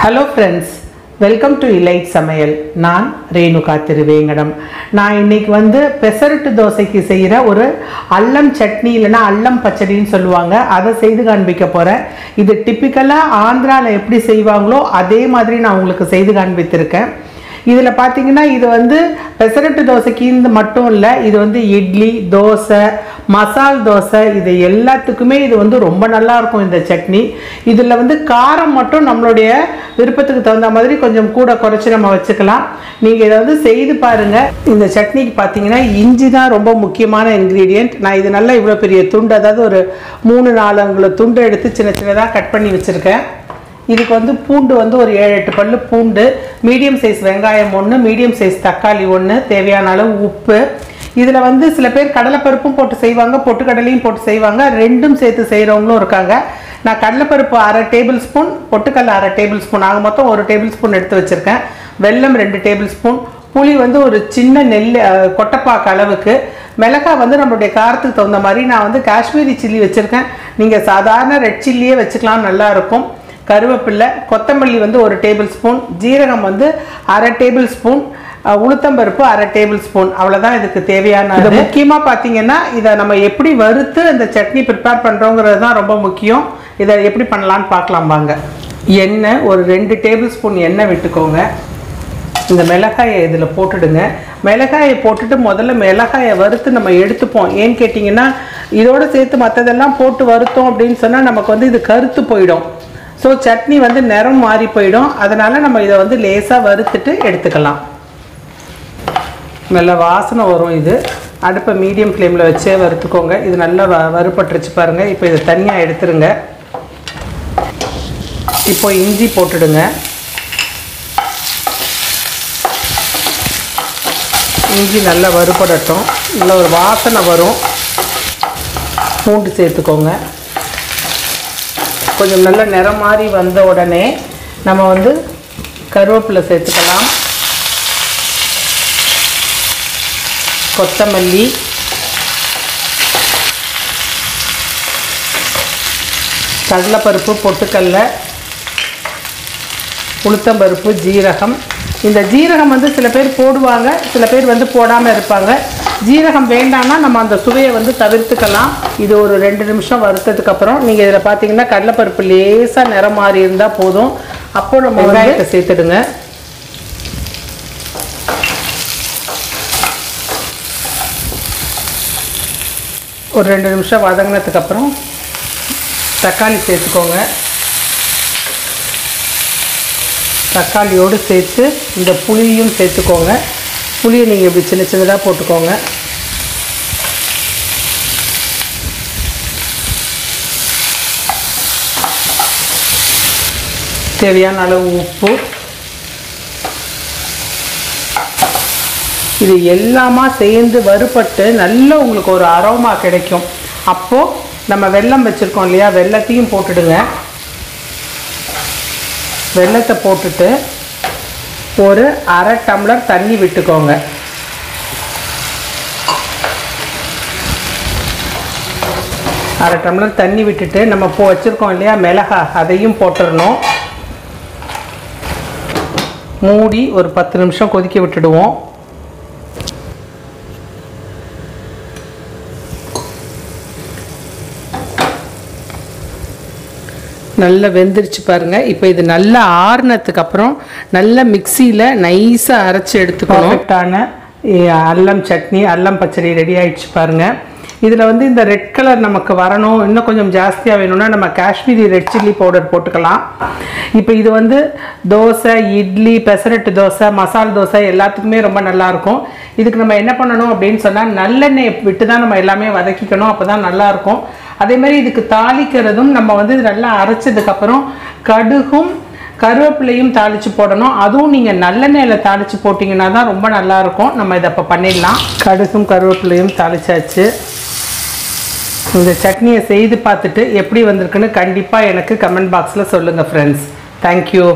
Hello friends, welcome to Iddly Samayal. நான் ரேணுகா திருவேங்கடம். நான் இன்னைக்கு வந்து பெசரட்டு தோசைக்கு செய்யற ஒரு அல்லம் சட்னி இல்லனா அல்லம் பச்சடின்னு சொல்லுவாங்க. அதை செய்து காண்பிக்க போறேன். இது டிபிக்கலா ஆந்திரால எப்படி செய்வாங்களோ அதே மாதிரி நான் உங்களுக்கு செய்து காண்பித்திருக்கேன். இதில் பார்த்தீங்கன்னா இது வந்து பெசரட்டு தோசைக்கு இந்த மட்டும் இல்லை, இது வந்து இட்லி தோசை மசால் தோசை இது எல்லாத்துக்குமே இது வந்து ரொம்ப நல்லா இருக்கும் இந்த சட்னி. இதில் வந்து காரம் மட்டும் நம்மளுடைய விருப்பத்துக்கு தகுந்த மாதிரி கொஞ்சம் கூட குறைச்சி நம்ம வச்சுக்கலாம். நீங்கள் இதை வந்து செய்து பாருங்கள். இந்த சட்னிக்கு பார்த்தீங்கன்னா இஞ்சி தான் ரொம்ப முக்கியமான இன்க்ரீடியண்ட். நான் இது நல்லா இவ்வளோ பெரிய துண்டு, அதாவது ஒரு 3-4 அங்குல துண்டு எடுத்து சின்ன சின்னதாக கட் பண்ணி வச்சுருக்கேன். இதுக்கு வந்து பூண்டு வந்து ஒரு 7-8 பல்லு பூண்டு, மீடியம் சைஸ் வெங்காயம் 1, மீடியம் சைஸ் தக்காளி 1, தேவையான அளவு உப்பு. இதில் வந்து சில பேர் கடலைப்பருப்பும் போட்டு செய்வாங்க, பொட்டுக்கடலையும் போட்டு செய்வாங்க, ரெண்டும் சேர்த்து செய்கிறவங்களும் இருக்காங்க. நான் கடலைப்பருப்பு 1/2 டேபிள் ஸ்பூன், பொட்டுக்கடலை 1/2 டேபிள் ஸ்பூன், ஆக மொத்தம் 1 டேபிள் ஸ்பூன் எடுத்து வச்சுருக்கேன். வெல்லம் 2 டேபிள் ஸ்பூன், புளி வந்து ஒரு சின்ன கொட்டைப்பாக்கு அளவுக்கு, மிளகாய் வந்து நம்மளுடைய காரத்துக்கு தகுந்த மாதிரி. நான் வந்து காஷ்மீரி சில்லி வச்சுருக்கேன், நீங்கள் சாதாரண ரெட் சில்லியே வச்சுக்கலாம், நல்லாயிருக்கும். கருவேப்பிலை, கொத்தமல்லி வந்து 1 டேபிள் ஸ்பூன், ஜீரகம் வந்து 1/2 டேபிள் ஸ்பூன், உளுத்தம்பருப்பு 1/2 டேபிள் ஸ்பூன், அவ்வளோதான் இதுக்கு தேவையான. இது முக்கியமாக பார்த்தீங்கன்னா இதை நம்ம எப்படி வறுத்து இந்த சட்னி ப்ரிப்பேர் பண்ணுறோங்கிறது தான் ரொம்ப முக்கியம். இதை எப்படி பண்ணலான்னு பார்க்கலாம் வாங்க. எண்ணெய் ஒரு 2 டேபிள் ஸ்பூன் எண்ணெய் விட்டுக்கோங்க. இந்த மிளகாயை இதில் போட்டுடுங்க. மிளகாயை போட்டுட்டு முதல்ல மிளகாயை வறுத்து நம்ம எடுத்துப்போம். ஏன்னு கேட்டிங்கன்னா இதோடு சேர்த்து மற்றதெல்லாம் போட்டு வறுத்தோம் அப்படின்னு சொன்னால் நமக்கு வந்து இது கருத்து போயிடும். ஸோ சட்னி வந்து நிறம் மாறி போயிடும். அதனால் நம்ம இதை வந்து லேசாக வறுத்துட்டு எடுத்துக்கலாம். நல்ல வாசனை வரும். இது அடுப்பை மீடியம் ஃப்ளேமில் வச்சே வறுத்துக்கோங்க. இது நல்லா வறுபட்டுருச்சு பாருங்கள். இப்போ இதை தனியாக எடுத்துருங்க. இப்போ இஞ்சி போட்டுடுங்க. இஞ்சி நல்லா வறுபடட்டும், நல்ல ஒரு வாசனை வரும். பூண்டு சேர்த்துக்கோங்க. கொஞ்சம் நல்ல நிறம் மாதிரி வந்த உடனே நம்ம வந்து கருவேப்பிலை சேர்த்துக்கலாம், கொத்தமல்லி, கடலைப்பருப்பு, பொட்டுக்கடலை, உளுத்தம்பருப்பு, ஜீரகம். இந்த ஜீரகம் வந்து சில பேர் போடுவாங்க, சில பேர் வந்து போடாமல் இருப்பாங்க. ஜீரகம் வேண்டாம்னா நம்ம அந்த சுவையை வந்து தவிர்த்துக்கலாம். இது ஒரு 2 நிமிஷம் வறுத்ததுக்கப்புறம் நீங்கள் இதில் பார்த்தீங்கன்னா கடலைப்பருப்பு லேசாக நிறம் மாறி இருந்தால் போதும். அப்போ நம்ம வெங்காயத்தை சேர்த்துடுங்க. ஒரு 2 நிமிஷம் வதங்கினதுக்கப்புறம் தக்காளி சேர்த்துக்கோங்க. தக்காளியோடு சேர்த்து இந்த புளியும் சேர்த்துக்கோங்க. புளியை நீங்கள் இப்படி சின்ன சின்னதாக போட்டுக்கோங்க. தேவையான அளவு உப்பு. இது எல்லாமா சேர்ந்து வறுபட்டு நல்ல உங்களுக்கு ஒரு அரோமா கிடைக்கும். அப்போது நம்ம வெல்லம் வச்சுருக்கோம் இல்லையா, வெல்லத்தையும் போட்டுடுங்க. வெல்லத்தை போட்டுட்டு ஒரு 1/2 டம்ளர் தண்ணி விட்டுக்கோங்க. அரை டம்ளர் தண்ணி விட்டுட்டு நம்ம வச்சுருக்கோம் இல்லையா மிளகாய், அதையும் போட்டுடணும். மூடி ஒரு 10 நிமிஷம் கொதிக்க விட்டுடுவோம். நல்லா வெந்துருச்சு பாருங்கள். இப்போ இது நல்லா ஆறுனதுக்கு அப்புறம் நல்லா மிக்சியில் நைஸாக அரைச்சி எடுத்துக்கணும். கரெக்டான அல்லம் சட்னி, அல்லம் பச்சடி ரெடி ஆகிடுச்சு பாருங்கள். இதில் வந்து இந்த ரெட் கலர் நமக்கு வரணும், இன்னும் கொஞ்சம் ஜாஸ்தியாக வேணும்னா நம்ம காஷ்மீரி ரெட் சில்லி பவுடர் போட்டுக்கலாம். இப்போ இது வந்து தோசை, இட்லி, பெசரட்டு தோசை, மசால் தோசை எல்லாத்துக்குமே ரொம்ப நல்லாயிருக்கும். இதுக்கு நம்ம என்ன பண்ணணும் அப்படின்னு சொன்னால் நல்லெண்ணெய் விட்டு தான் நம்ம எல்லாமே வதக்கிக்கணும், அப்போ தான் நல்லாயிருக்கும். அதேமாதிரி இதுக்கு தாளிக்கிறதும் நம்ம வந்து இது நல்லா அரைச்சதுக்கப்புறம் கடுகும் கருவேப்பிலையும் தாளித்து போடணும். அதுவும் நீங்கள் நல்லெண்ணெயில் தாளித்து போட்டிங்கன்னா தான் ரொம்ப நல்லாயிருக்கும். நம்ம இதை இப்போ பண்ணிடலாம். கடுகும் கருவேப்பிலையும் தாளிச்சாச்சு. இந்த சட்னியை செய்து பார்த்துட்டு எப்படி வந்திருக்குன்னு கண்டிப்பாக எனக்கு கமெண்ட் பாக்ஸில் சொல்லுங்கள் ஃப்ரெண்ட்ஸ். தேங்க்யூ.